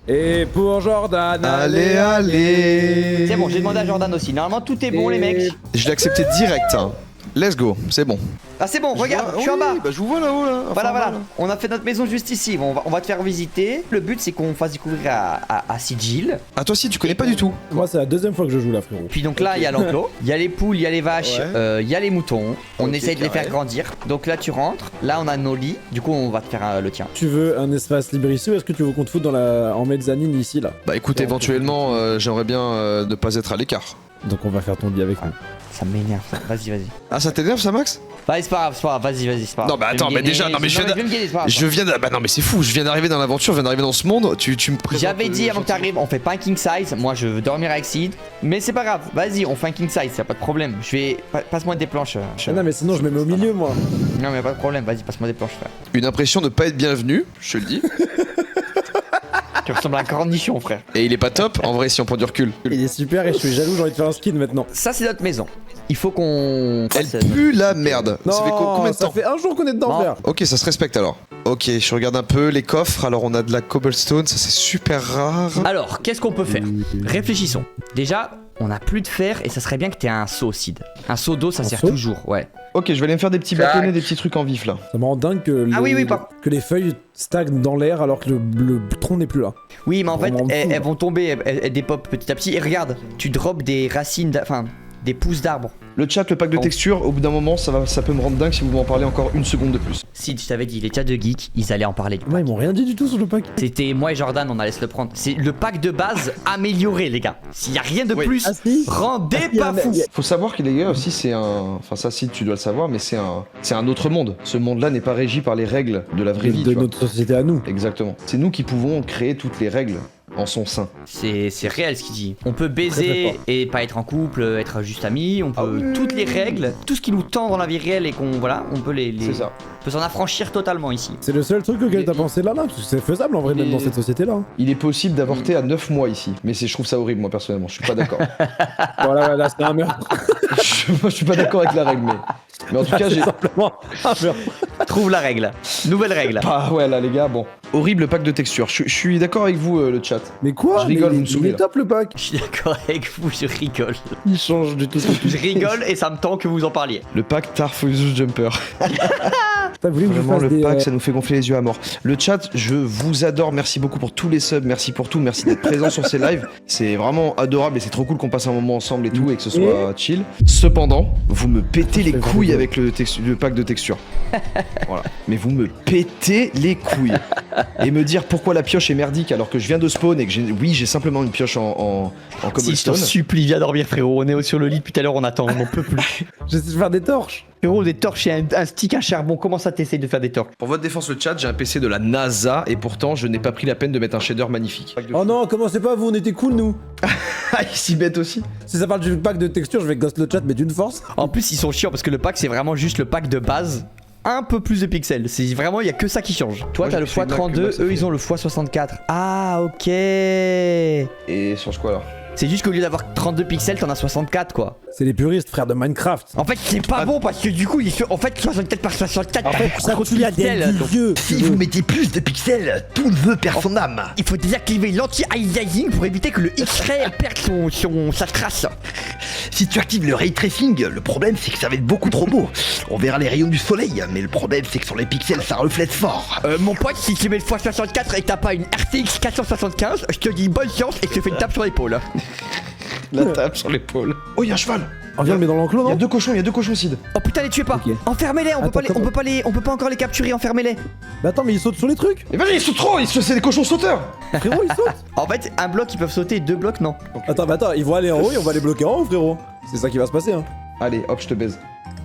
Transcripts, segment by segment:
Et pour Jordan, Allez. C'est bon, j'ai demandé à Jordan aussi. Normalement, tout est bon, les mecs. Je l'ai accepté direct. Hein. Let's go, c'est bon. Ah, c'est bon, regarde, je suis en bas. Bah, je vous vois là-haut là. Voilà, voilà. On a fait notre maison juste ici. Bon, on va te faire visiter. Le but, c'est qu'on fasse découvrir à Sigil. Ah, toi aussi, tu connais pas du tout. moi c'est la deuxième fois que je joue là, frérot. Puis donc là, il y a l'enclos, il y a les poules, il y a les vaches, il y a les moutons. On Ok, essaye de les carré. faire grandir. Donc là, tu rentres. Là, on a nos lits. Du coup, on va te faire le tien. Tu veux un espace libre ici ou est-ce que tu veux qu'on te foute en mezzanine ici là? Bah écoute, éventuellement, j'aimerais bien ne pas être à l'écart. Donc on va faire ton lit avec nous. Ça m'énerve. Vas-y, vas-y. Ah, ça t'énerve ça, Max? Vas-y, c'est pas grave, vas-y, c'est pas grave. Non, bah attends, mais déjà, non, mais je viens de... Bah non, mais c'est fou, je viens d'arriver dans l'aventure, je viens d'arriver dans ce monde, tu me présentes... J'avais dit avant que t'arrives, on fait pas un king size. Moi, je veux dormir avec Sid. Mais c'est pas grave, vas-y, on fait un king size, y'a pas de problème. Je vais. Passe-moi des planches. Ah non mais sinon je me mets au milieu moi. Non, mais y'a pas de problème, vas-y, passe-moi des planches, frère. Une impression de pas être bienvenu, je te le dis. Tu ressembles à un cornichon, frère. Et il est pas top, en vrai, si on prend du recul. Il est super et je suis jaloux, j'ai envie de faire un skin maintenant. Ça, c'est notre maison. Il faut qu'on. Elle pue la merde. Non, Ça fait combien de ça temps? fait un jour qu'on est dedans, Non. frère. Ok, ça se respecte alors. Ok, je regarde un peu les coffres. Alors, on a de la cobblestone, ça c'est super rare. Alors, qu'est-ce qu'on peut faire? Réfléchissons. Déjà, on a plus de fer et ça serait bien que t'aies un seau, Sid. Un seau d'eau, ça sert seau toujours, ouais. Ok, je vais aller me faire des petits bâtonnets, des petits trucs en vif là. Ça me rend dingue que, Ah oui, pardon. que les feuilles stagnent dans l'air alors que le tronc n'est plus là. Oui, mais en fait, Vraiment fou, elles là. vont tomber, elles dépopent petit à petit. Et regarde, tu drops des racines, enfin, des pousses d'arbres. Le chat, le pack de Bon. texture, au bout d'un moment, ça peut me rendre dingue si vous m'en parlez encore une seconde de plus. Sid, je t'avais dit, les chats de geeks, ils allaient en parler. Moi ils m'ont rien dit du tout sur le pack. C'était moi et Jordan, on allait se le prendre. C'est le pack de base amélioré, les gars. S'il y a rien de Oui. plus, Ah si. rendez il y a pas un- fou. Faut savoir que les gars aussi, c'est un. Enfin, ça, si tu dois le savoir, mais c'est un autre monde. Ce monde-là n'est pas régi par les règles de la vraie vie. De tu vois. notre société à nous. Exactement. C'est nous qui pouvons créer toutes les règles en son sein. C'est réel ce qu'il dit. On peut Très, très baiser fort. et pas être en couple, être juste amis. On peut Ah oui. toutes les règles, tout ce qui nous tend dans la vie réelle et qu'on voilà, on peut C'est ça. on peut s'en affranchir totalement ici. C'est le seul truc auquel Mais- t'as pensé là, parce que c'est faisable en vrai, Mais- même dans cette société-là. Hein. Il est possible d'avorter à 9 mois ici, mais je trouve ça horrible, moi personnellement. Je suis pas d'accord. Voilà, là, c'est un meurtre. Moi, je suis pas d'accord avec la règle, mais en tout cas, j'ai. C'est simplement un meurtre. Trouve la règle. Nouvelle règle. Ah ouais, là, les gars, bon. Horrible pack de texture. Je suis d'accord avec vous, le chat. Mais quoi? Je rigole, Mais vous me il saoulez, est là. top le pack. Je suis d'accord avec vous, je rigole. Il change du tout. Je rigole et ça me tend que vous en parliez. Le pack Tarfus Jumper. T'as voulu que je Vraiment, fasse le des. pack, ça nous fait gonfler les yeux à mort. Le chat, je vous adore. Merci beaucoup pour tous les subs. Merci pour tout. Merci d'être présent sur ces lives. C'est vraiment adorable et c'est trop cool qu'on passe un moment ensemble et tout et que ce soit chill. Cependant, vous me pétez les fais couilles vraiment avec le pack de texture. Voilà. Mais vous me pétez les couilles. Et me dire pourquoi la pioche est merdique alors que je viens de spawn et que j'ai simplement une pioche en Si je cobblestone. t'en supplie, viens dormir, frérot. On est sur le lit depuis tout à l'heure, on attend, on n'en peut plus. J'essaie de faire des torches. Frérot, des torches et un stick, un charbon. Comment ça t'essayes de faire des torches? Pour votre défense, le chat, j'ai un PC de la NASA et pourtant je n'ai pas pris la peine de mettre un shader magnifique. Oh non, commencez pas, vous, on était cool nous. Ah, il s'y bête aussi. Si ça parle du pack de texture, je vais ghost le chat, mais d'une force. En plus, ils sont chiants parce que le pack, c'est vraiment juste le pack de base. Un peu plus de pixels. C'est vraiment, il y a que ça qui change. Toi, Moi, t'as je le me suis marqué, x32, moi, ça eux, fait- ils ont le x64. Ah, ok. Et change quoi alors? C'est juste qu'au lieu d'avoir 32 pixels, t'en as 64, quoi. C'est les puristes, frère de Minecraft. En fait, c'est pas bon parce que du coup, en fait, 64 par 64, En fait, ça trop de tue l'ADN pixels. du Donc, vieux. Si vous mettez plus de pixels, tout le veut perd son âme. il faut désactiver l'anti-aliasing pour éviter que le X-ray perde sa trace. Si tu actives le ray tracing, le problème c'est que ça va être beaucoup trop beau. On verra les rayons du soleil, mais le problème c'est que sur les pixels ça reflète fort. Mon pote, si tu mets le x64 et que t'as pas une RTX 475, je te dis bonne chance et je te fais une tape sur l'épaule. La tape sur l'épaule. Oh, il y a un cheval. On vient le mettre dans l'enclos, Il y a non? deux cochons, Sid. Oh putain, les tuez pas. Ok. Enfermez-les, on Attends, comment on peut pas encore les capturer, enfermez-les. Mais attends, mais ils sautent sur les trucs. Et vas-y, ils sautent trop, c'est des cochons sauteurs. Frérot, ils sautent. En fait, un bloc ils peuvent sauter, deux blocs non. Attends, mais attends, ils vont aller en haut et on va les bloquer en haut, frérot. C'est ça qui va se passer, hein. Allez, hop, je te baise.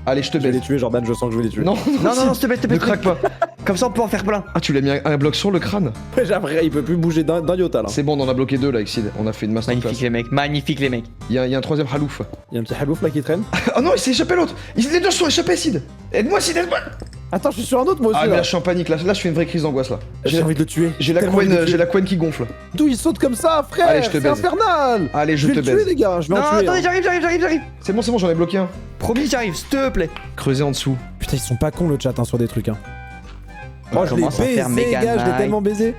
Allez, je te Je vais les baise. tuer, Jordan, je sens que je vais les tuer. Non, Non, s'il te plaît, ne craque pas. Comme ça on peut en faire plein. Ah, tu l'as mis un bloc sur le crâne. Après, il peut plus bouger d'un iota là. C'est bon, on en a bloqué deux là avec Sid. On a fait une masterclass. Magnifique les mecs. Il y a un troisième halouf. Il y a un petit halouf là qui traîne. Ah non, il s'est échappé l'autre. Les deux se sont échappés, Sid. Aide-moi, Sid, aide-moi. Attends, je suis sur un autre moi aussi Ah, mais là. là, je suis en panique. Là, je fais une vraie crise d'angoisse là. J'ai envie de le tuer. J'ai la Tellement envie de le couenne, tuer. j'ai la couenne qui gonfle. D'où il saute comme ça, frère? Allez, je te C'est baise. infernal. Allez, je vais te le tuer, baise. les gars. Je vais Non, en tuer. attendez, hein. j'arrive. C'est bon, j'en ai bloqué un. Promis, j'arrive, s'il te plaît. Creuser en dessous. Putain, ils sont pas cons le chat hein, sur des trucs. Hein. Oh, je l'ai commence à faire baisé, méga gars, je l'ai nice. tellement baisé.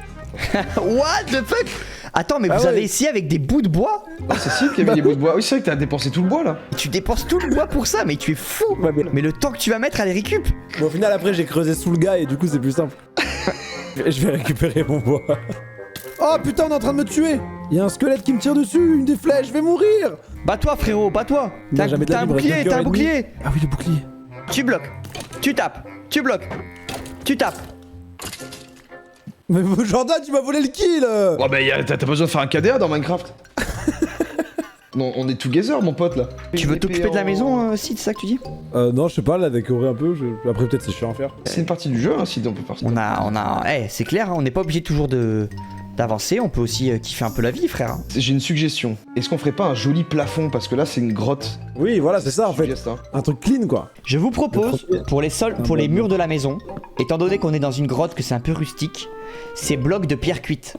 What the fuck? Attends, mais Ah vous ouais. avez essayé avec des bouts de bois? Ah, c'est Sid qui avait des bouts de bois. Oui, c'est vrai que t'as dépensé tout le bois là. Tu dépenses tout le bois pour ça, mais tu es fou. Ouais, Mais le temps que tu vas mettre à les récup. Bon, au final, après, j'ai creusé sous le gars et du coup, c'est plus simple. Je vais récupérer mon bois. Oh putain, on est en train de me tuer. Il y a un squelette qui me tire dessus, une des flèches, je vais mourir. Bats-toi, frérot, bats-toi. Il T'as a jamais de t'as la un vie, il me reste bouclier, deux t'as un cœurs et demi. bouclier. Ah oui, le bouclier. Tu bloques, tu tapes, tu bloques, tu tapes. Mais Jordan, tu m'as volé le kill. Oh bah t'as pas besoin de faire un KDA dans Minecraft. Non, on est together mon pote là. Tu veux Une t'occuper épée de la en- maison, Sid, c'est ça que tu dis? Non, je sais pas, la décorer un peu. Après, peut-être c'est chiant à faire. C'est une partie du jeu hein, si on peut faire ça. C'est clair, hein, on n'est pas obligé toujours d'avancer, on peut aussi kiffer un peu la vie, frère. J'ai une suggestion. Est-ce qu'on ferait pas un joli plafond parce que là c'est une grotte. Oui, voilà, c'est ça en fait. Suggeste, hein. Un truc clean quoi. Je vous propose, Le premier- pour les sols, pour les murs de la maison, étant donné qu'on est dans une grotte, que c'est un peu rustique, ces blocs de pierre cuite.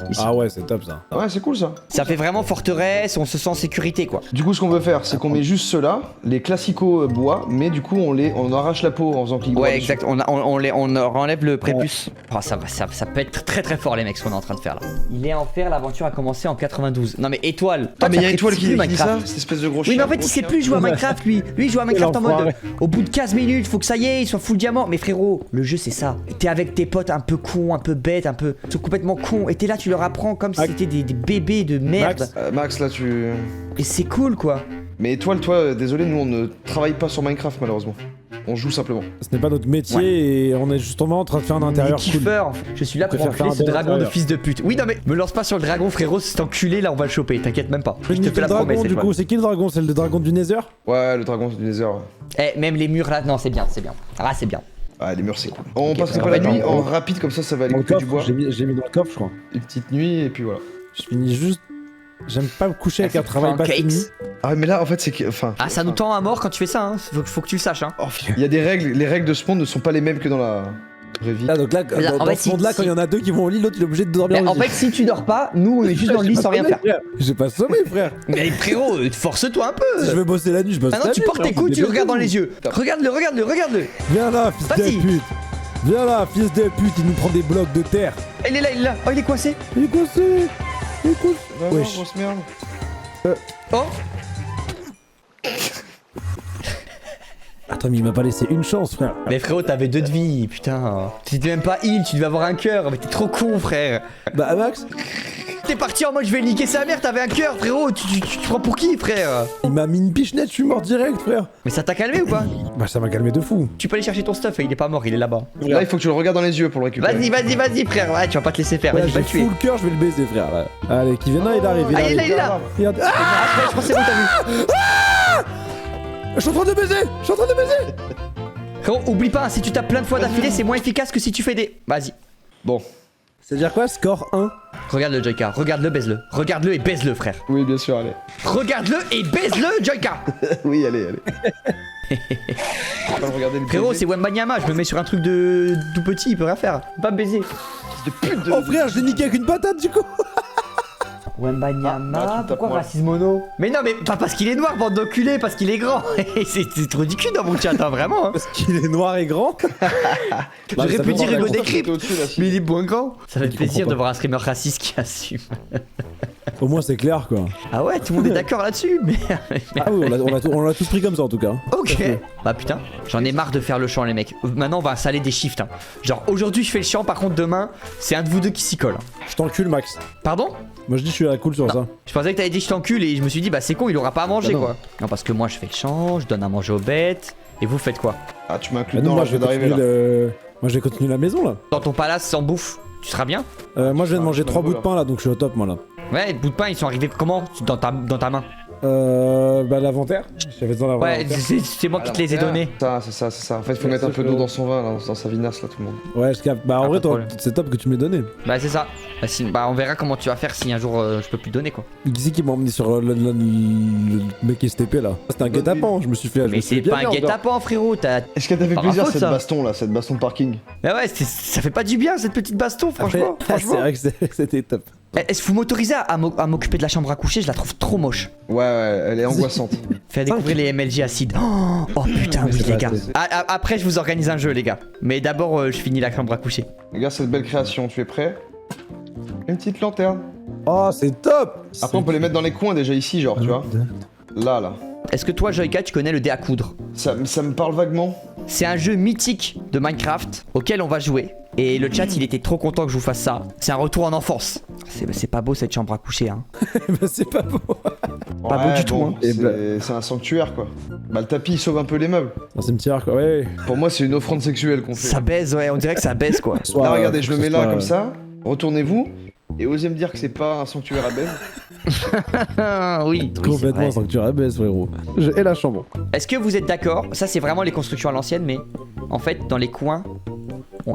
Ici. Ah ouais, c'est top ça. Ouais, c'est cool ça. Ça fait vraiment forteresse, on se sent en sécurité, quoi. Du coup, ce qu'on peut faire, c'est qu'on met juste ceux-là, les classicaux bois, mais du coup, on arrache la peau en faisant clic droit Ouais, dessus. exact, on enlève le prépuce. Oh, ça peut être très très fort, les mecs, ce qu'on est en train de faire là. Il est en fer, l'aventure a commencé en 92. Non mais Étoile. Ah, mais il y a t'as Étoile pris qui dit Minecraft. ça, cette espèce de gros Oui, chien. mais en fait, gros il sait chien. plus jouer à Minecraft, lui. Lui, il joue à Minecraft Quel en mode. enfoiré. Au bout de 15 minutes, faut que ça y est, il soit full diamant. Mais frérot, le jeu, c'est ça. T'es avec tes potes un peu cons, un peu bêtes, un peu. Ils sont complètement cons. Et t'es là, tu leur apprends comme si Max. c'était des bébés de merde. Max. Max, là, tu. Et c'est cool, quoi. Mais Étoile, toi, désolé, nous, on ne travaille pas sur Minecraft, malheureusement. On joue simplement. Ce n'est pas notre métier et on est justement en train de faire un On est intérieur des cool. kiffeurs. Je suis là pour préfère faire enculer un ce bon dragon de intérieur. fils de pute. Oui, non, mais me lance pas sur le dragon, frérot. Cet enculé là, on va le choper. T'inquiète même pas. Je Je te fais la le dragon promesse. du Étoile. coup, c'est qui le dragon? C'est le dragon du Nether? Ouais, le dragon du Nether. Ouais. Eh, même les murs là, non, c'est bien, c'est bien. Ah, c'est bien. Ah, les murs, c'est cool. On Ok, passerait on pas va la nuit être en rapide, comme ça va aller Dans le couper du coffre, bois. j'ai mis dans le coffre, je crois. Une petite nuit, et puis voilà. Je finis juste. J'aime pas me coucher avec un travail pas Pancakes. fini. Ah, mais là, en fait, c'est que. Enfin. Ah, ça nous tend à mort quand tu fais ça, hein. Faut que tu le saches, hein. Oh, il y a des règles, les règles de spawn ne sont pas les mêmes que dans la vraie vie. Là, donc là, Là, dans, en dans fait, ce monde-là, si- quand il y en a deux qui vont au lit, l'autre il est obligé de dormir Mais au en lit. fait, si tu dors pas, nous on est juste dans le lit sans rien faire. J'ai pas sommeil, frère. Mais frérot, force-toi un Si je peu. veux bosser la nuit, je bosse Maintenant, la tu nuit, portes frère, tes coudes, tu le faut regardes dans dégager. les yeux. Regarde-le, regarde-le, regarde-le. Viens là, fils Vas-y. de pute. Viens là, fils de pute, il nous prend des blocs de terre. Il est là, il est là. Oh, il est coincé. Il est coincé. Il est coincé. Vraiment, Wesh. grosse merde. Oh. Attends, mais il m'a pas laissé une chance, frère. Mais frérot, t'avais 2 de vie, putain. T'étais même pas heal, tu devais avoir un cœur. Mais t'es trop con, frère. Bah, Max, T'es parti en mode je vais niquer sa mère, t'avais un cœur, frérot. Tu prends pour qui, frère? il m'a mis une pichenette, je suis mort direct, frère. Mais ça t'a calmé ou pas? Bah, ça m'a calmé de fou. Tu peux aller chercher ton stuff et il est pas mort, il est là-bas. Là, il faut que tu le regardes dans les yeux pour le récupérer. Vas-y, frère. Ouais, tu vas pas te laisser faire. Là, Vas-y, va j'ai le tuer. full cœur, je vais le baiser, frère. Là. Allez, qui vient là, il arrive. Ah, il est là, il est là. Regarde. Ah, Ah, je pense que c'est bon, t'as vu. je suis en train de baiser. Je suis en train de baiser. Frérot, oublie pas, hein, si tu tapes plein de fois d'affilée, c'est moins efficace que si tu fais des. Vas-y. Bon, C'est-à-dire quoi, score 1? Regarde le Joyka, regarde-le, baise-le. Regarde-le et baise-le, frère. oui, bien sûr, allez. Regarde-le et baise-le, Joyka. Oui, allez. On va le regarder le Frérot, baiser. c'est Wembanyama, je me mets sur un truc de tout petit, il peut rien faire. Pas me baiser. de pute de. Oh, frère, je l'ai niqué avec une patate, du coup. Wembanyama, Ah, tu tapes pourquoi mal. racisme mono? Mais non, mais pas parce qu'il est noir, bande d'enculés, parce qu'il est grand. c'est trop du cul dans mon chat, hein, vraiment. Hein. Parce qu'il est noir et grand. J'aurais pu dire Hugo des Décrypte. Mais il est bon grand. Ça fait Tu plaisir comprends de pas. voir un streamer raciste qui assume. Au moins, c'est clair, quoi. Ah ouais, tout le monde est d'accord là-dessus, mais. Ah oui, on l'a tous pris comme ça, en tout cas. Ok. Bah putain, j'en ai marre de faire le champ les mecs. Maintenant on va installer des shifts. Hein. Genre aujourd'hui je fais le champ, par contre demain c'est un de vous deux qui s'y colle. Je t'encule, Max. Pardon? Moi, je dis, je suis à la cool sur ça. Je pensais que t'avais dit je t'encule et je me suis dit bah c'est con, il aura pas à manger Bah non. quoi. Non parce que moi je fais le champ, je donne à manger aux bêtes. Et vous faites quoi? Ah, tu m'inclus Ah non, dedans, moi, là, je viens d'arriver là. Moi, je vais continuer la maison, là. Dans ton palace sans bouffe, tu seras bien? Moi, je viens de Ah, manger je 3 me bouts de là. pain, là, donc je suis au top, moi, là. Ouais, les bouts de pain ils sont arrivés comment dans ta main? Bah, l'inventaire. J'avais besoin d'avoir Ouais, l'inventaire. c'est moi qui te les ai donnés. C'est ça. En fait, il faut Ouais, mettre un c'est peu d'eau chaud. dans son vin, là, dans sa vinasse, là, tout le monde. Ouais, je capte. Bah, en Ah, vrai, pas de problème. c'est top que tu me l'aies donné. Bah c'est ça. Bah on verra comment tu vas faire si un jour je peux plus te donner quoi. Qui c'est qui m'a emmené sur le mec qui STP, là? C'était un guet-apens, je me suis fait. je me Mais suis c'est bien pas un mis en dehors. guet-apens frérot, t'as. Est-ce qu'elle t'a fait Par ma plaisir faute, cette ça. baston là, cette baston de parking? Mais ouais, ça fait pas du bien cette petite baston franchement. Après, c'est vrai que c'était top. Est-ce que vous m'autorisez à m'occuper de la chambre à coucher? Je la trouve trop moche. Ouais, elle est angoissante. Fais découvrir les MLG acides. Oh putain, oui, c'est les pas gars. assez. Après, je vous organise un jeu, les gars. Mais d'abord, je finis la chambre à coucher. Regarde cette belle création, tu es prêt? Une petite lanterne. Oh, c'est top. Après, on peut les mettre dans les coins déjà ici, genre, tu vois. Là. Est-ce que toi, Joyka, tu connais le dé à coudre? Ça me parle vaguement. C'est un jeu mythique de Minecraft auquel on va jouer. Et le chat, il était trop content que je vous fasse ça. C'est un retour en enfance. C'est pas beau cette chambre à coucher, hein. Bah, c'est pas beau. Pas beau du tout, hein. C'est un sanctuaire, quoi. Bah, le tapis, il sauve un peu les meubles. Un cimetière, quoi. Ouais. Pour moi, c'est une offrande sexuelle qu'on fait. Ça baise, ouais, on dirait que ça baise, quoi. Soit, Là, regardez, je le mets là, soit, comme ça. Retournez-vous. Et osez me dire que c'est pas un sanctuaire à baise. Ah, oui, Complètement c'est vrai. sanctuaire baisse, frérot. Et la chambre. Est-ce que vous êtes d'accord? Ça, c'est vraiment les constructions à l'ancienne, mais en fait, dans les coins,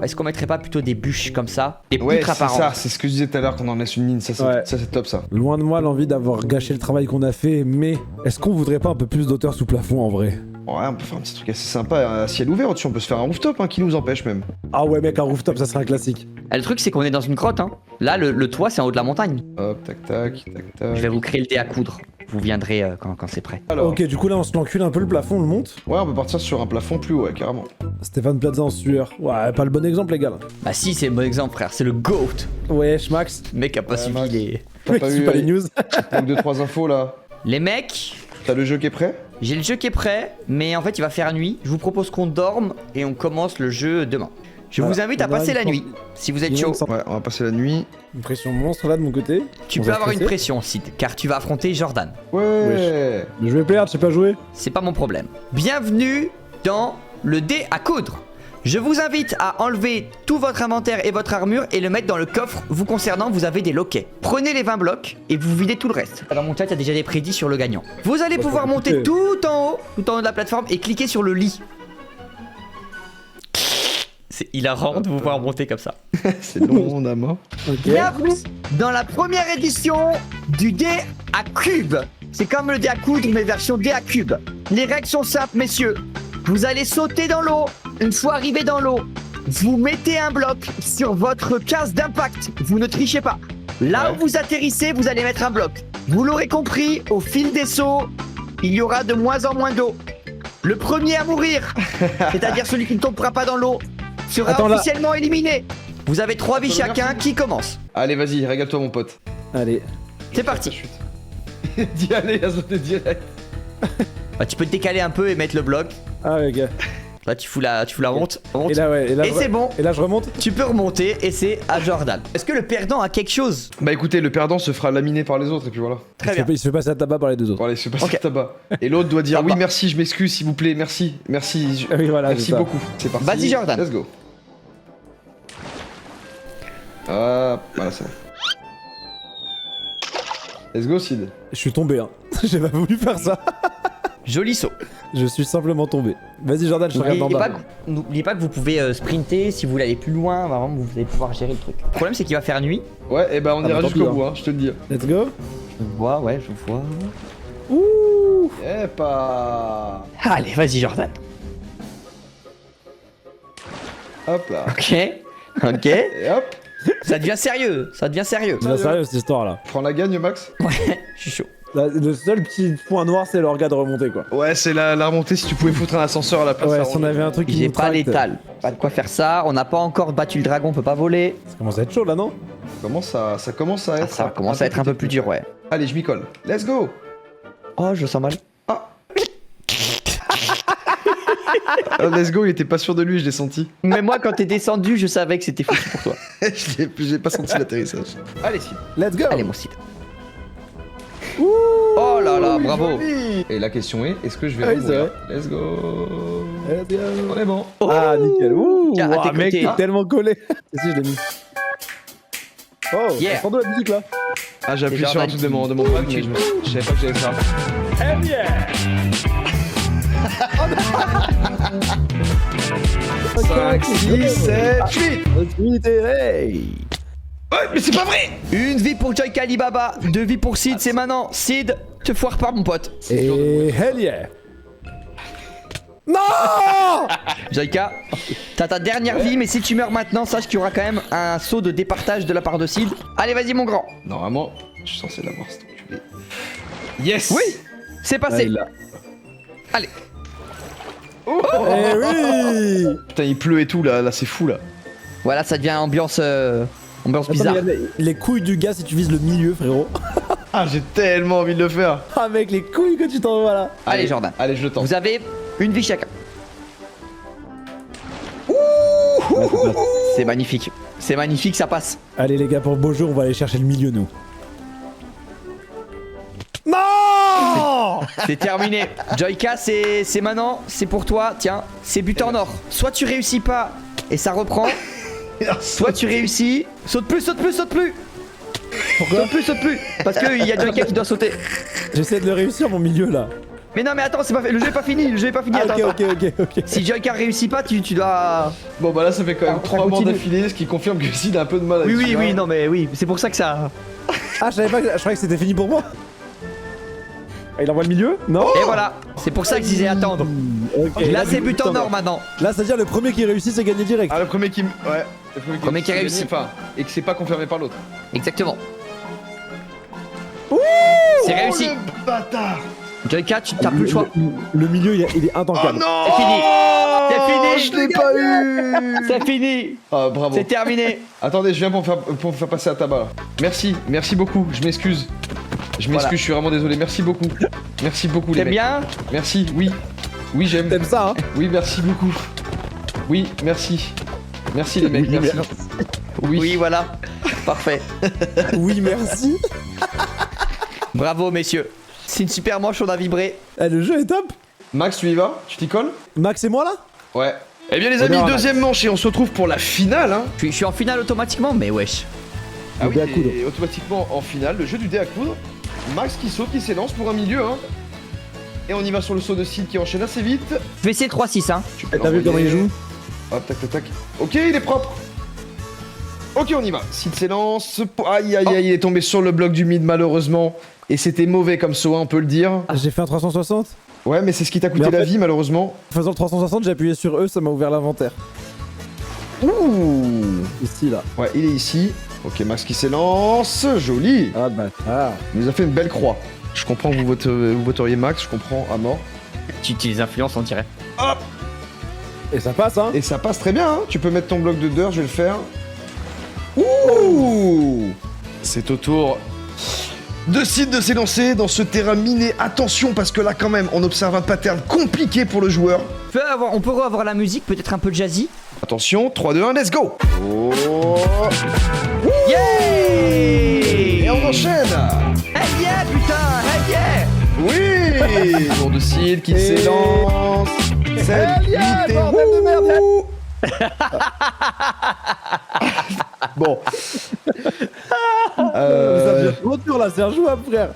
est-ce qu'on mettrait pas plutôt des bûches comme ça? Des Ouais, poutres c'est apparentes. ça, c'est ce que je disais tout à l'heure, qu'on en laisse une mine. Ça, Ouais. c'est top, ça. Loin de moi l'envie d'avoir gâché le travail qu'on a fait, mais est-ce qu'on voudrait pas un peu plus d'auteur sous plafond en vrai? Ouais, on peut faire un petit truc assez sympa à ciel ouvert au-dessus. On peut se faire un rooftop, hein, qui nous empêche même. Ah ouais mec, un rooftop ça serait un classique. Ah, le truc, c'est qu'on est dans une grotte, hein. Là, le toit, c'est en haut de la montagne. Hop, tac, tac, tac, tac. Je vais vous créer le dé à coudre. Vous viendrez quand c'est prêt. Alors, Ok, du coup là on se l'encule un peu le plafond, on le monte. ouais, on peut partir sur un plafond plus haut, ouais, carrément. Stéphane Plaza en sueur. Ouais, pas le bon exemple les gars. Bah si, c'est le bon exemple, frère. C'est le GOAT. Ouais, Schmax. Le mec a pas suivi Max. les... T'as pas Tu eu pas les news. donc 2-3 infos là. Les mecs, T'as le jeu qui est prêt? j'ai le jeu qui est prêt, mais en fait, il va faire nuit. Je vous propose qu'on dorme et on commence le jeu demain. Je Voilà. vous invite à On a passer une la chance- nuit, si vous êtes Il y a chaud. une sorte- Ouais, on va passer la nuit. Une pression monstre là de mon côté. Tu On peux va avoir une stresser. pression, Sid, car tu vas affronter Jordan. Ouais. Je vais perdre, je sais pas jouer. C'est pas mon problème. Bienvenue dans le dé à coudre. Je vous invite à enlever tout votre inventaire et votre armure et le mettre dans le coffre vous concernant. Vous avez des loquets. Prenez les 20 blocs et vous videz tout le reste. Dans mon chat, il y a déjà des prédits sur le gagnant. Vous allez pouvoir monter tout en haut de la plateforme et cliquer sur le lit. C'est hilarant de vous voir monter comme ça. C'est long à mort. Ok. Bienvenue dans la première édition du dé à cube. C'est comme le dé à coudre mais version dé à cube. Les règles sont simples, messieurs. Vous allez sauter dans l'eau. Une fois arrivé dans l'eau, vous mettez un bloc sur votre case d'impact. Vous ne trichez pas. Là où vous atterrissez, vous allez mettre un bloc. Vous l'aurez compris, au fil des sauts, il y aura de moins en moins d'eau. Le premier à mourir, c'est-à-dire celui qui ne tombera pas dans l'eau, sera Attends, là. officiellement éliminé. Vous avez 3 vies Attends, chacun. merci. Qui commence? Allez, vas-y, régale-toi, mon pote. Allez. C'est parti. Chute. D'y aller, à sauter direct. Bah, tu peux te décaler un peu et mettre le bloc. Ah ouais gars. Là, tu fous la honte. Et là ouais, et là Et c'est bon. Et là je remonte. Tu peux remonter et c'est à Jordan. Est-ce que le perdant a quelque chose? Bah écoutez, le perdant se fera laminer par les autres, et puis voilà. Très Il bien. se fait passer à tabac par les deux autres. Bon, allez, je passe Ok. le tabac. Et l'autre doit dire Ça oui, va. merci, je m'excuse, s'il vous plaît, merci, merci. Ah oui voilà, Merci c'est ça. beaucoup. C'est parti. Vas-y, Jordan. Let's go. Hop, voilà, c'est bon. Let's go, Sid. Je suis tombé hein. J'ai pas voulu faire ça. Joli saut. Je suis simplement tombé. Vas-y Jordan, je te regarde en N'oubliez bas. pas que vous pouvez sprinter si vous voulez aller plus loin. Vraiment, vous allez pouvoir gérer le truc. Le problème, c'est qu'il va faire nuit. Ouais, et bah on Ah, ira bah, tant jusqu'au pis, bout, hein, je te le dis. Let's go. Je vois, ouais, je vois. Ouh. Eh pas. Allez, vas-y, Jordan. Hop là. Ok. Ok. Et hop. Ça devient sérieux. Ça devient sérieux. C'est sérieux cette histoire là. Prends la gagne, Max. Ouais, je suis chaud. Le seul petit point noir c'est l'orga de remonter quoi. Ouais, c'est la remontée, si tu pouvais foutre un ascenseur à la place. Ouais, ça si on remonte. avait un truc qui J'ai nous pas tracte. l'étal. Pas de quoi faire ça. On n'a pas encore battu le dragon, on peut pas voler. Ça commence à être chaud là non? Ça commence à Ah, être. ça commence à être un peu plus dur, ouais. Allez, je m'y colle. Let's go. Oh, je sens mal. Let's go, il était pas sûr de lui, je l'ai senti. Mais moi, quand t'es descendu, je savais que c'était foutu pour toi. J'ai pas senti l'atterrissage. Allez, Sid. Let's go. Allez, mon Sid. Oh là là, bravo. Et la question est ce que je vais Ah oui, c'est remourir? Let's go. Let's go. On est bon. Ah nickel. Ouh. Tiens, à Ouah, tes mec, côtés. t'es tellement collé. Si je l'ai mis. Oh, Yeah. entends de la musique là. Ah, j'ai appuyé C'est sur un Jordan truc de mon bug, mais je savais pas que j'allais faire. Hell yeah. 5, 6, 7, 8. Hey. Ouais, mais c'est pas vrai. Une vie pour Joy Kalibaba, 2 vies pour Sid, c'est maintenant. Sid, te foire pas, mon pote. Et hell yeah. Non. Joyka, t'as ta dernière vie, mais si tu meurs maintenant, sache qu'il y aura quand même un saut de départage de la part de Sid. Allez, vas-y, mon grand. Normalement, je suis censé l'avoir, cet enculé. Yes. Oui, c'est passé. Là. Allez. Eh oui. Putain, il pleut et tout là, c'est fou là. Voilà, ça devient ambiance Ambiance Attends, bizarre. mais les couilles du gars si tu vises le milieu, frérot. Ah, j'ai tellement envie de le faire. Avec les couilles que tu t'envoies là. Allez, Jordan. Allez, je le tente. Vous avez une vie chacun. C'est magnifique. C'est magnifique, ça passe. Allez les gars, pour le beau jeu, on va aller chercher le milieu nous. Non. C'est terminé. Joyka, c'est maintenant. C'est pour toi. Tiens, c'est but en or. Soit tu réussis pas et ça reprend. Soit tu réussis. Saute plus, saute plus, saute plus. Pourquoi? Saute plus, saute plus. Parce qu'il y a Joyka qui doit sauter. J'essaie de le réussir mon milieu là. Mais non, mais attends, c'est pas fait. Le jeu est pas fini. Le jeu est pas fini. Ah, Attends, ok, attends. ok. Si Joyka réussit pas, tu dois. Bon, bah là, ça fait quand même Ah, 3 morts continue. d'affilée, ce qui confirme que Sid a un peu de mal à Oui, oui, celui-là. oui, non, mais oui. C'est pour ça que ça. Ah, je savais pas, je croyais que c'était fini pour moi. Ah, il envoie le milieu? Non. Et voilà. C'est pour ça que je disais attendre. Ok, Là, c'est du but coup, en or maintenant. Là, c'est-à-dire le premier qui réussit, c'est gagné direct. Ah, le premier qui. Ouais. Le Premier qui réussit. Enfin, et que c'est pas confirmé par l'autre. Exactement. C'est réussi. Oh, le bâtard. Joyka, tu t'as plus le choix. Le milieu, il est Oh intankable. non. C'est fini. C'est Je fini. l'ai pas eu. C'est fini. Ah, bravo. C'est terminé. Attendez, je viens pour me faire passer à tabac là. Merci beaucoup, je m'excuse. Je m'excuse, Voilà. je suis vraiment désolé. Merci beaucoup les T'aimes mecs. bien? Merci, oui. Oui, j'aime. T'aimes ça, hein? Oui, merci beaucoup. Oui, merci. Merci les mecs, Oui, merci. merci. Oui, voilà. Parfait. Oui, merci. Bravo, messieurs. C'est une super manche, on a vibré. Eh, le jeu est top. Max, tu y vas? Tu t'y colles? Max et moi là? Ouais. Eh bien les On amis, verra, deuxième manche et on se retrouve pour la finale hein. Je suis en finale automatiquement, mais wesh. Ah Le dé à oui, coudre. et automatiquement en finale, le jeu du dé à coudre. Max qui saute, qui s'élance pour un milieu hein. Et on y va sur le saut de Sid qui enchaîne assez vite. Je vais essayer 3-6, hein. Tu peux T'as vu comment l'envoyer. il joue? Hop, tac, tac, tac. Ok, il est propre. Ok, on y va. Sid s'élance. Aïe, aïe, aïe, il est tombé sur le bloc du mid, malheureusement. Et c'était mauvais comme saut, hein, on peut le dire. J'ai fait un 360. Ouais, mais c'est ce qui t'a Mais coûté en la fait- vie, malheureusement. En faisant le 360, j'ai appuyé sur E, ça m'a ouvert l'inventaire. Ouh. Ici là. Ouais, il est ici. Ok, Max qui s'élance. Joli. Ah, le bâtard. Il nous a fait une belle croix. Je comprends que vous voteriez Max, je comprends à mort. Tu les influences, on dirait. Et ça passe, hein? Et ça passe très bien, hein. Tu peux mettre ton bloc de deur, je vais le faire. Ouh. C'est au tour de Sid de s'élancer dans ce terrain miné. Attention, parce que là, quand même, on observe un pattern compliqué pour le joueur. On peut revoir la musique, peut-être un peu jazzy. Attention, 3, 2, 1, let's go. Oh. Yeah! Et on enchaîne. Hey yeah, putain! Hey yeah! Oui. Tour de Sid qui s'élance. Hell yeah, Salut, bordel de merde. Wouhou. Bon. Ça devient trop dur là, c'est injouable, frère.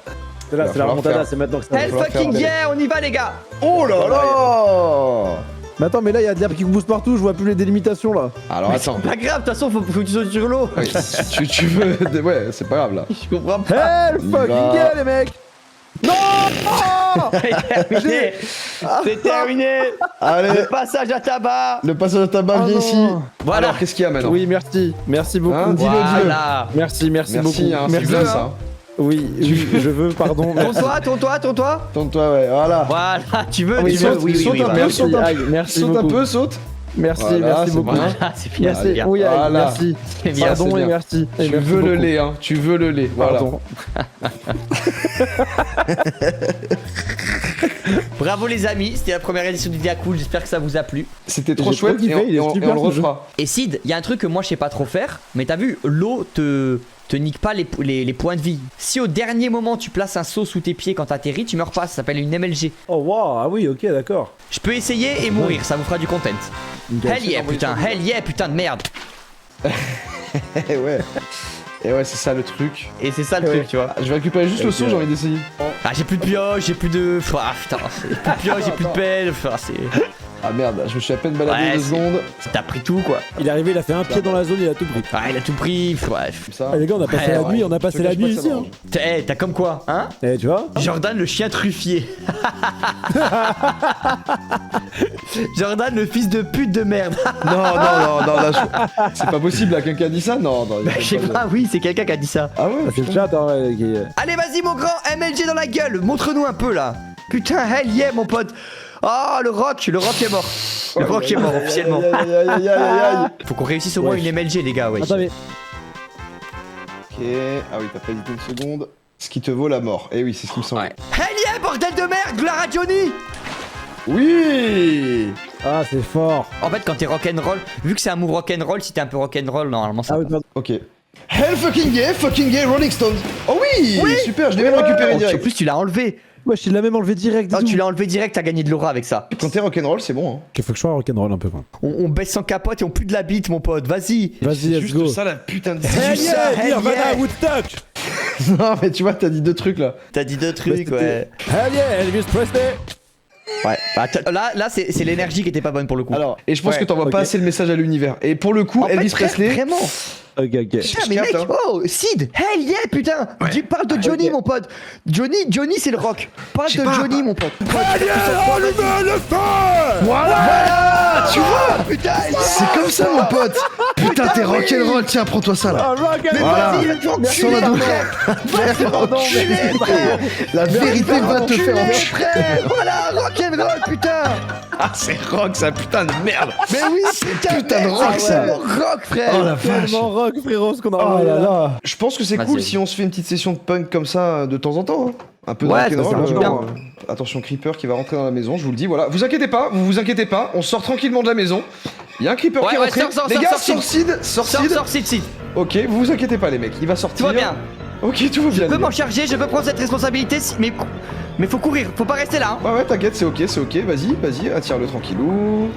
C'est là, Il va c'est la falloir remontada, faire. c'est maintenant que ça va Hell falloir fucking faire. yeah! On y va, les gars! Oh là là. Mais attends, mais là, il y a de l'herbe qui bouge partout, je vois plus les délimitations là. Alors attends. Pas grave, de toute façon, faut que tu sautes sur l'eau. Oui, si tu veux. Ouais, c'est pas grave là. Je comprends pas. Hell On y fucking va. yeah, les mecs. Non. C'est terminé! C'est terminé! Allez, Le passage à tabac! le passage à tabac, Oh viens non. ici. Voilà. Alors, qu'est-ce qu'il y a maintenant? Oui, merci. Merci beaucoup. Hein, dis-le, dis-le. Voilà! Merci Merci, beaucoup. hein, c'est Merci. bien ça. Oui, oui, je veux, pardon. Merci. Tourne-toi! Tourne-toi, ouais, voilà. Voilà, tu veux, Oui, tu saute, veux, oui, saute oui, un peu, voilà. Merci, saute un peu. aïe, merci Saute un beaucoup. peu, saute. Merci, Voilà, merci c'est beaucoup. bien. Ah, c'est bien, Merci, c'est bien. oui, aïe, Voilà. merci. C'est bien, Pardon c'est et bien. merci. Et Tu merci veux le beaucoup. lait, hein. Tu veux le lait. Voilà. Pardon. Bravo les amis, c'était la première édition du Dia Cool, j'espère que ça vous a plu. C'était trop J'ai chouette trop kiffé, et il est on super, le ce jeu. refera. Et Sid, il y a un truc que moi je sais pas trop faire, mais t'as vu, l'eau te nique pas les points de vie. Si au dernier moment tu places un seau sous tes pieds quand t'atterris, tu meurs pas, ça s'appelle une MLG. Oh wow, ah oui, ok, d'accord. Je peux essayer et mourir, ça vous fera du content. Hell yeah putain de merde. Eh ouais. Et ouais, c'est ça le truc. Et c'est ça le Ouais. truc, tu vois. Je vais récupérer juste le saut, j'ai envie d'essayer. Ah j'ai plus de pioche, j'ai plus de... Ah putain, j'ai plus de pioche, j'ai plus de pelle, ah, c'est... Ah merde, je me suis à peine baladé Ouais, 2 c'est- secondes. T'as pris tout quoi. Il est arrivé, il a fait un pied dans la zone, il a tout pris. Ah il a tout pris, ouais. Comme ça. Ah, les gars, on a passé Ouais, la ouais. nuit, on a passé Je te la cache pas nuit que ça ici. Hein. m'arrange. T'as comme quoi, hein? Eh, tu vois? Jordan le chien truffier. Jordan le fils de pute de merde. Non, là, c'est pas possible là, quelqu'un dit ça? Non, non. il y a Je sais pas, oui, c'est quelqu'un qui a dit ça. Ah ouais, Ah, c'est le putain. chat, hein, ouais, qui est- Allez, vas-y, mon grand MLG dans la gueule. Montre-nous un peu là. Putain, hell yeah, mon pote. Oh, le rock est mort. Le rock est mort officiellement. Aïe, aïe, aïe, aïe, aïe, aïe. Faut qu'on réussisse au moins Ouais. une MLG, les gars, ouais. Attends, mais. Ok. Ah oui, t'as pas hésité une seconde. Ce qui te vaut la mort. Eh oui, c'est ce qui me semble. Hell yeah, bordel de merde, gloire à Johnny. Oui. Ah, c'est fort. En fait, quand t'es rock'n'roll, vu que c'est un move rock'n'roll, si t'es un peu rock'n'roll, normalement ça Ah oui, passe. pardon. Ok. Hell fucking gay, Rolling Stones. Oh oui, super, je l'ai même récupéré Oh, en direct. plus, tu l'as enlevé. Wesh, il l'a même enlevé direct. Oh, tu l'as enlevé direct, t'as gagné de l'aura avec ça. Quand t'es rock'n'roll, c'est bon. Hein. Il faut que je sois rock'n'roll un peu, quoi. On baisse sans capote et on pue de la bite, mon pote, vas-y. Vas-y, C'est let's juste go. ça la putain de. Hell juste ça, yeah, hell Nirvana, yeah. Woodstock. Non, mais tu vois, t'as dit deux trucs là. T'as dit deux trucs, ouais. Hell yeah, Elvis Presley. Ouais, bah, là c'est l'énergie qui était pas bonne pour le coup. Alors, et je pense Ouais, que t'envoies ok. pas assez le message à l'univers. Et pour le coup, en fait, Elvis frère, Presley. vraiment. Ok, ok. Putain, mais Je mec, capte, hein. oh, Sid, hell yeah, putain. Parle de Johnny, Ok. mon pote. Johnny, c'est le rock. Parle Je de sais pas. Johnny, mon pote. Voilà, tu vois. Putain, C'est comme ça, mon pote. Putain, t'es rock'n'roll. Tiens, prends-toi ça là. mais Voilà. vas-y, va te faire Sans enculer, la douleur. frère. Va te faire enculer, frère. La vérité va te faire enculer. frère. Voilà, rock'n'roll, putain. Ah, c'est rock, ça putain de merde. Mais oui, putain, putain de merde, rock, c'est ça. vraiment rock, frère. Oh la vache. Tellement rock, frérot, ce qu'on a Oh envoyé là là. là. Je pense que c'est Vas-y, cool vas-y. si on se fait une petite session de punk comme ça de temps en temps. Hein. Un peu de Ouais, rock'n'roll. ça fait du bien. Attention, Creeper qui va rentrer dans la maison, je vous le dis, voilà. Vous inquiétez pas, vous vous inquiétez pas, on sort tranquillement de la maison. Il y a un Creeper qui est Ouais, rentré. sors, Les sors, gars, sors, sors Sid, sors Sid. Sors, Sid. Ok, vous vous inquiétez pas les mecs, il va sortir. Tout va bien. Ok, tout va bien. Je peux les m'en gars. charger, je peux prendre cette responsabilité, mais faut courir, faut pas rester là. Hein. Ouais, t'inquiète, c'est ok, vas-y, attire-le tranquillou.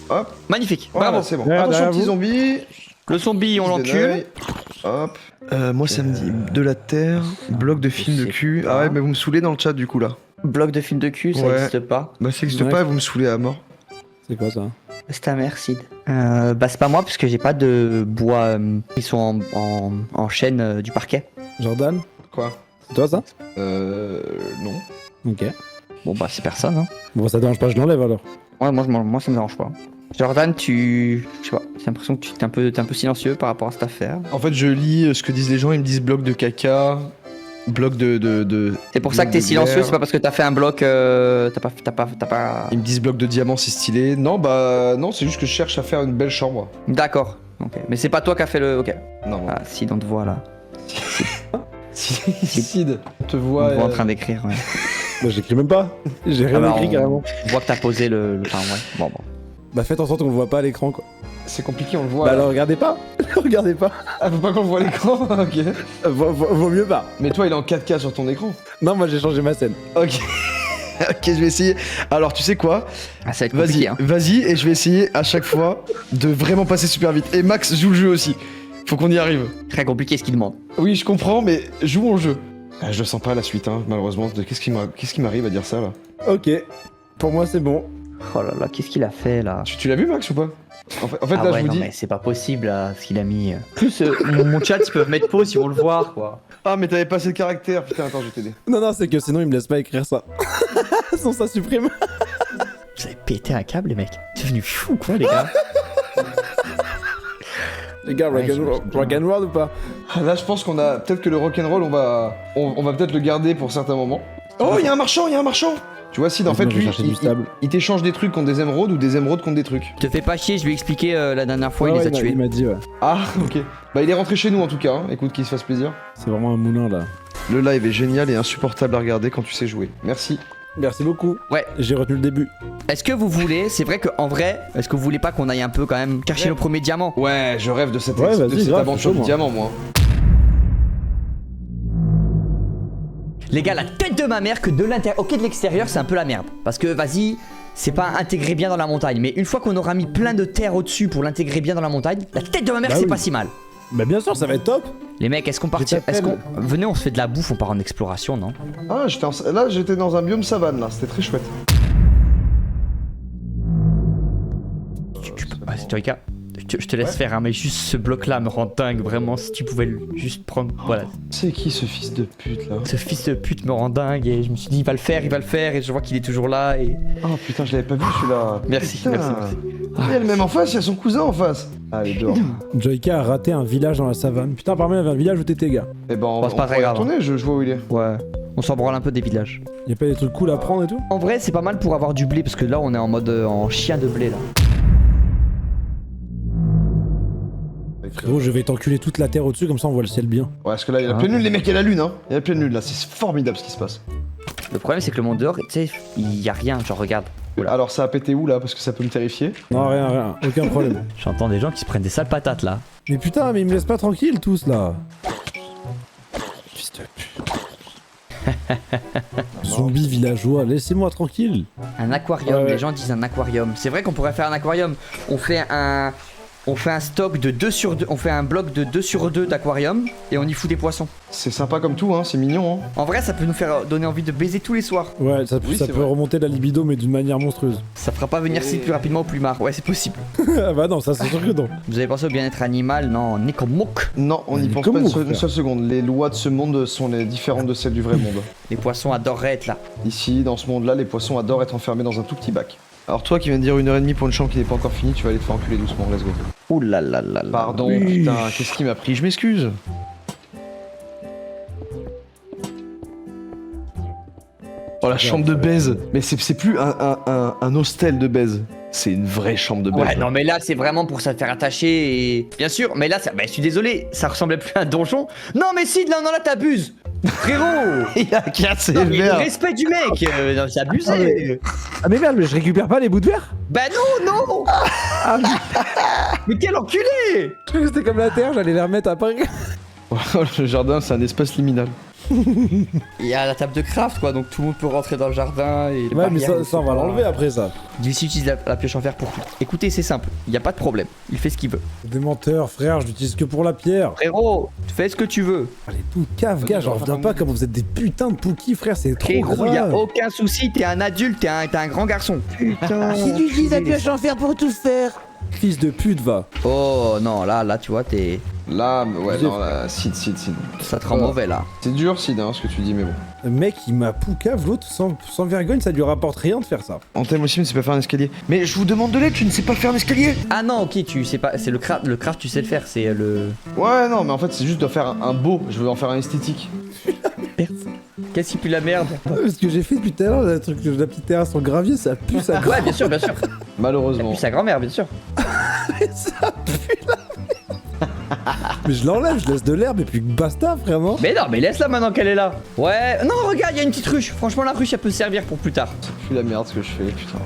Hop, Magnifique, voilà, bravo. c'est bon. Derrière Attention, petit vous. zombie. Le zombie, on l'encule. Hop. Moi, ça me dit de la terre, bloc de film de sais cul. pas. Ah ouais, mais vous me saoulez dans le chat du coup là. Bloc de film de cul, ça Ouais. n'existe pas. Bah, ça existe Ouais. pas et vous me saoulez à mort. C'est quoi ça? C'est ta mère, Sid. Bah, c'est pas moi, parce que j'ai pas de bois. Ils sont en chaîne du parquet. Jordan? Quoi C'est toi ça? Non. Ok. Bon, bah, c'est personne, hein. Bon, ça dérange pas, je l'enlève alors. Ouais, moi, ça me dérange pas. Jordan, je sais pas, j'ai l'impression que t'es un peu silencieux par rapport à cette affaire. En fait, je lis ce que disent les gens, ils me disent bloc de caca, bloc de... C'est pour ça que t'es bloc de silencieux, bière. c'est pas parce que t'as fait un bloc. T'as pas. Ils me disent bloc de diamant, c'est stylé. Non, bah non, c'est juste que je cherche à faire une belle chambre. D'accord. Ok. Mais c'est pas toi qui as fait le. Ok. Non, Ah, Sid, on te voit là. Sid, on te On voit... te voit en train d'écrire, ouais. Bah, j'écris même pas. J'ai rien Ah bah, écrit carrément. On voit que t'as posé le. Enfin, ouais. Bon. Bah, faites en sorte qu'on le voit pas à l'écran quoi. C'est compliqué, on le voit. Bah, là. alors regardez pas. Regardez pas. Ah, faut pas qu'on le voit à l'écran. Ok. Vaut mieux pas. Mais toi, il est en 4K sur ton écran. Non, moi j'ai changé ma scène. Ok. Ok, je vais essayer. Alors, tu sais quoi? Ah, ça va être compliqué, hein. Vas-y, et je vais essayer à chaque fois de vraiment passer super vite. Et Max joue le jeu aussi. Faut qu'on y arrive. Très compliqué ce qu'il demande. Oui, je comprends, mais jouons au jeu. Ah, je le sens pas à la suite, hein, malheureusement. Qu'est-ce qui m'arrive à dire ça là? Ok. Pour moi c'est bon. Oh là là, qu'est-ce qu'il a fait là? Tu l'as vu, Max, ou pas? En fait, Ah là, ouais, je vous non, dis. mais c'est pas possible là, ce qu'il a mis. Plus mon chat, ils peuvent mettre pause, ils vont le voir quoi. Ah, mais t'avais pas assez de caractère. Putain, attends, je vais t'aider. Non, c'est que sinon il me laisse pas écrire ça. Sinon ça supprime. Vous avez pété un câble, les mecs. C'est devenu fou quoi, les gars. Les gars, Ouais, rock'n'roll ou pas? Ah, là, je pense qu'on a. Peut-être que le rock'n'roll, on va peut-être le garder pour certains moments. Oh, il y a un marchand. Tu vois, Sid, en fait, Moi, je vais lui, chercher du sable. il t'échange des trucs contre des émeraudes ou des émeraudes contre des trucs. Te fais pas chier, je lui ai expliqué la dernière fois, il les a tués. Il m'a dit, ouais. Ah, ok. Bah, il est rentré chez nous en tout cas. Hein. Écoute, qu'il se fasse plaisir. C'est vraiment un moulin là. Le live est génial et insupportable à regarder quand tu sais jouer. Merci. Merci beaucoup. Ouais. J'ai retenu le début. Est-ce que vous voulez, c'est vrai qu'en vrai, est-ce que vous voulez pas qu'on aille un peu quand même chercher nos premiers diamants? Ouais, je rêve de cette, Ouais, vas-y, de cette grave, aventure chaud, du moi. diamant, moi. Les gars, la tête de ma mère que de l'intérieur, ok de l'extérieur c'est un peu la merde. Parce que vas-y, c'est pas intégré bien dans la montagne. Mais une fois qu'on aura mis plein de terre au-dessus pour l'intégrer bien dans la montagne, la tête de ma mère Bah c'est oui. pas si mal. Bah bien sûr, ça va être top. Les mecs, est-ce qu'on partira, t'appelle. venez on se fait de la bouffe, on part en exploration, non? Ah, là, j'étais dans un biome savane, là. C'était très chouette. Vas-y, Toika, je te laisse faire, hein, mais juste ce bloc-là me rend dingue, vraiment. Si tu pouvais juste prendre, voilà. C'est qui ce fils de pute, là? Ce fils de pute me rend dingue et je me suis dit il va le faire et je vois qu'il est toujours là et... Oh putain, je l'avais pas vu celui-là. Merci, Putain. merci. Il y a le même en face, il y a son cousin en face. Allez, dehors. Joyka a raté un village dans la savane. Putain, parmi il y avait un village où t'étais, gars. Eh ben, Bon, c'est pas très grave. Retourner, je vois où il est. Ouais, on s'en branle un peu des villages. Y'a pas des trucs cool à prendre et tout? En vrai c'est pas mal pour avoir du blé parce que là on est en mode en chien de blé là. Frérot, je vais t'enculer toute la terre au-dessus, comme ça on voit le ciel bien. Ouais, parce que là, il y a la pleine lune, les mecs, il y a la lune, hein. Il y a la pleine lune, là, c'est formidable ce qui se passe. Le problème, c'est que le monde dehors, tu sais, il y a rien. Genre, regarde. Voilà. Alors, ça a pété où, là? Parce que ça peut me terrifier. Non, rien, aucun problème. J'entends des gens qui se prennent des sales patates là. Mais putain, mais ils me laissent pas tranquille tous là. Fils de pute. Zombie villageois, laissez-moi tranquille. Un aquarium, Ouais. les gens disent un aquarium. C'est vrai qu'on pourrait faire un aquarium. On fait un stock de 2 sur 2, on fait un bloc de 2 sur 2 d'aquarium et on y fout des poissons. C'est sympa comme tout, hein, c'est mignon, hein. En vrai, ça peut nous faire donner envie de baiser tous les soirs. Ouais, ça, Oui, ça c'est peut vrai. remonter la libido, mais d'une manière monstrueuse. Ça fera pas venir si plus rapidement au plumard. Ouais, c'est possible. Ah bah non, ça c'est sûr que non. Vous avez pensé au bien-être animal? Non, Nikomok. Non, on n'y Mais pense comment, pas frère une seule seconde. Les lois de ce monde sont les différentes de celles du vrai monde. Les poissons adoreraient être là. Ici, dans ce monde-là, les poissons adorent être enfermés dans un tout petit bac. Alors toi qui viens de dire 1h30 pour une chambre qui n'est pas encore finie, tu vas aller te faire enculer doucement, let's go. Ouh là là là là. Pardon, Oui. putain, qu'est-ce qui m'a pris? Je m'excuse. Oh la chambre de baise. Mais c'est plus un hostel de baise. C'est une vraie chambre de baise. Ouais, non, mais là, c'est vraiment pour ça te faire attacher et. Bien sûr, mais là, bah, je suis désolé, ça ressemblait plus à un donjon. Non, mais si, là, non, là, t'abuses. Frérot. Il a cassé Non, le mais le verre. respect du mec, non, c'est abusé. Ah mais merde, mais je récupère pas les bouts de verre. Bah non, non. Mais quel enculé. Je croyais que c'était comme la terre, j'allais les remettre après. Le jardin, c'est un espace liminal. Il y a la table de craft, quoi, donc tout le monde peut rentrer dans le jardin et. les Ouais, mais barrières, ça on va l'enlever après ça. D'ici, utilise la pioche en fer pour tout. Écoutez, c'est simple, il y a pas de problème. Il fait ce qu'il veut. Des menteurs, frère, je l'utilise que pour la pierre. Frérot, fais ce que tu veux. Allez, tout cave, gars, j'en reviens pas comme vous êtes des putains de pookies, frère, c'est trop Frérot, y a grave. aucun souci, t'es un adulte, t'es un grand garçon. Putain. en fer pour tout faire. Fils de pute, va. Oh non, là, tu vois, t'es. Là, ouais, J'ai- non, là, Sid. Ça te rend mauvais là. C'est dur, Sid, hein, ce que tu dis, mais bon. Le mec, il m'a poucave, l'autre, sans vergogne, ça lui rapporte rien de faire ça. Anthem aussi ne sait pas faire un escalier. Mais je vous demande de l'aide, tu ne sais pas faire un escalier. Ah non, ok, tu sais pas, c'est le craft, tu sais le faire, c'est le. Ouais, non, mais en fait, c'est juste de faire un beau. Je veux en faire un esthétique. Qu'est-ce qui pue la merde? Ce que j'ai fait depuis tout à l'heure, le truc de la petite terrasse en gravier, ça pue sa Ouais, bien sûr, bien sûr. Malheureusement. Puis sa grand-mère, bien sûr. ça pue la Mais je l'enlève, je laisse de l'herbe et puis basta, frère, non? Mais non, mais laisse-la maintenant qu'elle est là. Ouais, non, regarde, il y a une petite ruche. Franchement, la ruche, elle peut servir pour plus tard. Ça pue la merde ce que je fais, putain.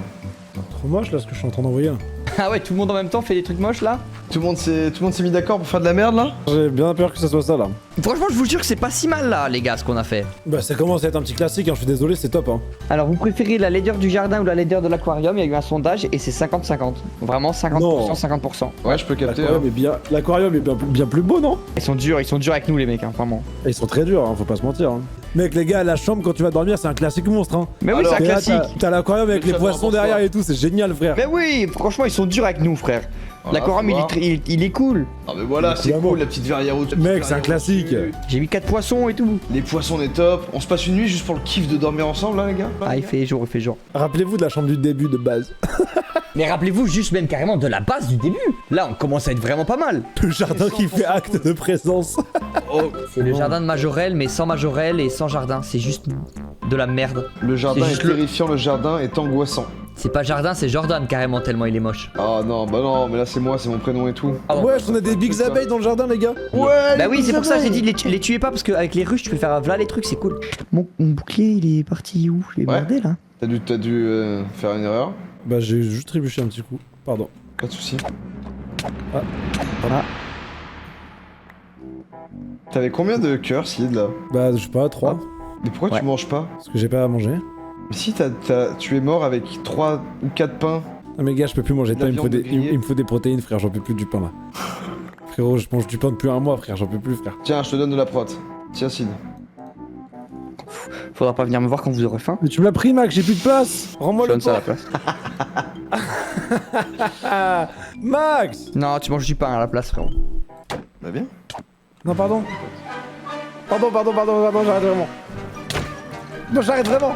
Trop moche là ce que je suis en train d'envoyer. Ah ouais, tout le monde en même temps fait des trucs moches là. Tout le monde s'est mis d'accord pour faire de la merde là. J'ai bien peur que ça soit ça là. Franchement, je vous jure que c'est pas si mal là, les gars, ce qu'on a fait. Bah ça commence à être un petit classique, hein, je suis désolé, c'est top hein. Alors, vous préférez la laideur du jardin ou la laideur de l'aquarium? Il y a eu un sondage et c'est 50-50. Vraiment 50%, Non. 50%. Ouais, je peux capter. L'aquarium est bien plus beau, non? Ils sont durs avec nous, les mecs, hein, vraiment. Et ils sont très durs, hein, faut pas se mentir. Hein. Mec, les gars, la chambre quand tu vas dormir, c'est un classique monstre. Hein. Mais oui, Alors, c'est un Et là, classique. T'as l'aquarium avec Mais les tu vas poissons voir pour derrière toi. et tout, c'est génial, frère. Mais oui, franchement, ils sont durs avec nous, frère. Voilà, L'aquarium, faut voir. il est cool. Ah, mais voilà, c'est Évidemment. cool la petite verrière au Mec, c'est un classique. J'ai mis 4 poissons et tout. Les poissons, on est top. On se passe une nuit juste pour le kiff de dormir ensemble là, les gars. Ah, il fait jour, il fait jour. Rappelez-vous de la chambre du début de base. Mais rappelez-vous juste même carrément de la base du début. Là, on commence à être vraiment pas mal. Le jardin qui fait acte de présence. Oh, C'est le jardin de Majorelle, mais sans Majorelle et sans jardin. C'est juste de la merde. le jardin C'est est juste le- terrifiant, le jardin est angoissant. C'est pas jardin, c'est Jordan carrément tellement il est moche. Ah non, bah non, mais là c'est moi, c'est mon prénom et tout. Pardon. Ouais, on a des bigs abeilles dans le jardin, les gars. Ouais. Bah oui, c'est pour ça que j'ai dit les tuez pas parce qu'avec les ruches tu peux faire voilà les trucs, c'est cool. Mon bouclier il est parti où? Il est Ouais. bordé là. T'as dû faire une erreur. Bah j'ai juste trébuché un petit coup. Pardon. Pas de soucis. Voilà. T'avais combien de cœurs, Sid, là? Bah je sais pas, 3. Mais pourquoi Ouais. tu manges pas? Parce que j'ai pas à manger. Mais si tu es mort avec 3 ou 4 pains. Ah mais gars, je peux plus manger de La pain, il me faut viande des, grillée. il me faut des protéines, frère, j'en peux plus du pain là. Frérot, je mange du pain depuis un mois, frère, j'en peux plus, frère. Tiens, je te donne de la prot. Tiens, Sid. Faudra pas venir me voir quand vous aurez faim. Mais tu me l'as pris, Mac, j'ai plus de place. Je Rends-moi le donne ça à la pain. place. Max. Non, tu manges du pain à la place, frérot. Bah bien. Non, pardon. Pardon, j'arrête vraiment. Non, j'arrête vraiment.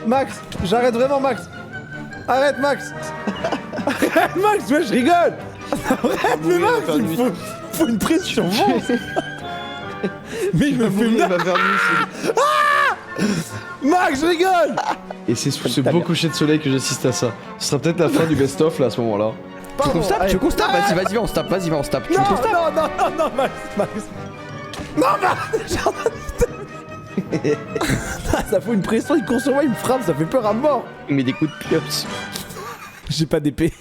Max, j'arrête vraiment, Max. Arrête, Max. Arrête, Max, ouais, je rigole. Arrête, mais mourir, Max, il va faire il nuit. faut une pression. Mais il me fait Il mal. va faire nuit, Sid. Max, je rigole. Et c'est sous ce beau coucher de soleil que j'assiste à ça. Ce sera peut-être la fin du best-of là à ce moment-là. Pardon, qu'on se tape, allez. tu veux qu'on se tape? Vas-y, vas-y, on se tape, vas-y, on se tape. Tu veux Non, qu'on se tape? non, Max, Max. Non, Max. Ça fout une pression, il court sur moi, il me frappe, ça fait peur à mort. Mais des coups de pioche. J'ai pas d'épée.